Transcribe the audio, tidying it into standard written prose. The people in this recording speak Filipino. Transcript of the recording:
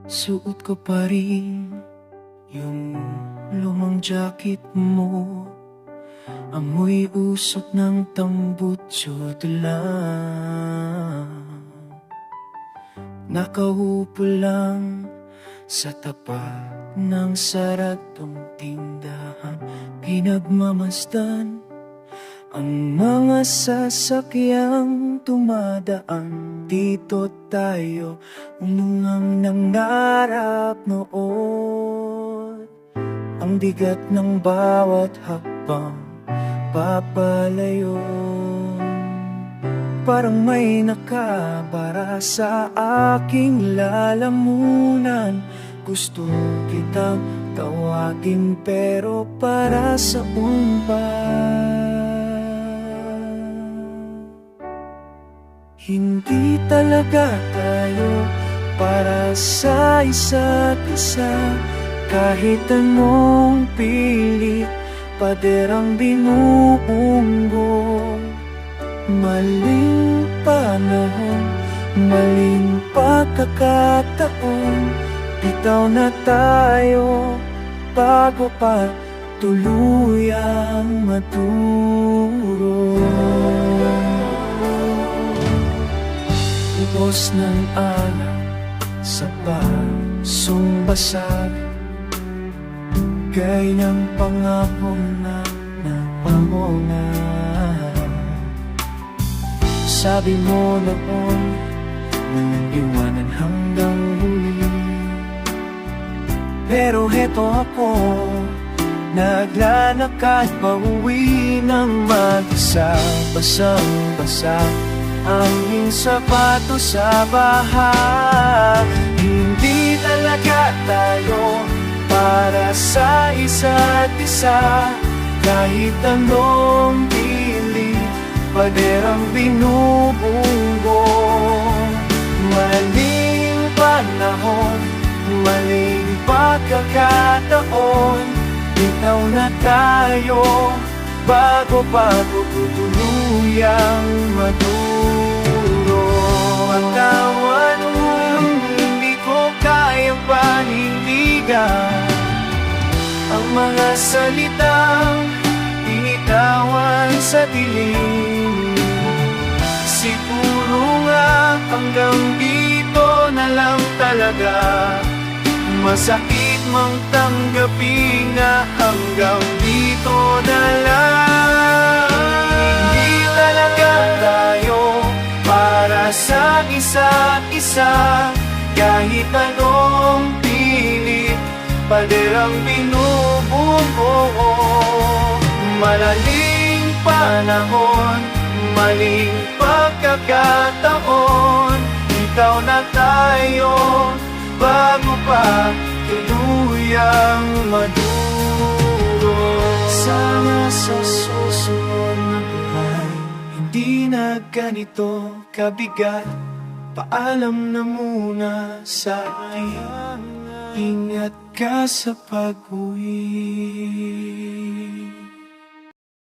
Suot ko pa rin yung lumang jacket mo. Amoy usok ng tambutso lang. Nakaupo lang sa tapat ng saradong tindahan, pinagmamasdan ang mga sasakyang tumadaan. Dito tayo umungang nangarap noon. Ang bigat ng bawat hakbang papalayo, parang may nakabara sa aking lalamunan. Gusto kitang tawagin pero para sa umpan. Hindi talaga tayo para sa isa't isa. Kahit anong pilit, paderang binubugbog. Maling panahon, maling pagkakataon. Bitaw na tayo bago pa tuluyang maturo. Ubos ng alak sa basong basag, gaya ng pangako na napamungan. Sabi mo noon, iwanan hanggang huli. Pero heto ako, naglalakad pauwi ng mag-isa. Basang-basa ang sapatos sa baha. Hindi talaga tayo para sa isa't isa. Kahit anong pilit, paderang binubugbog. Maling panahon, maling pagkakataon. Bitaw na tayo bago tuluyang maturo. Pagkawan hindi ko kayang panindigan ang mga salitang binitawan sa dilim. Siguro nga hanggang dito na lang talaga. Masakit mang tanggapin na hanggang dito na lang. Hindi talaga tayo para sa isa't isa. Kahit anong pilit, paderang binubugbog. Malaling panahon, maling pagkakataon. Ikaw na tayo bago pa tuluyang maduro. Sana sa susunod na buhay hindi na ganito kabigat. Paalam na muna sa akin. Ingat ka sa pag-uwi.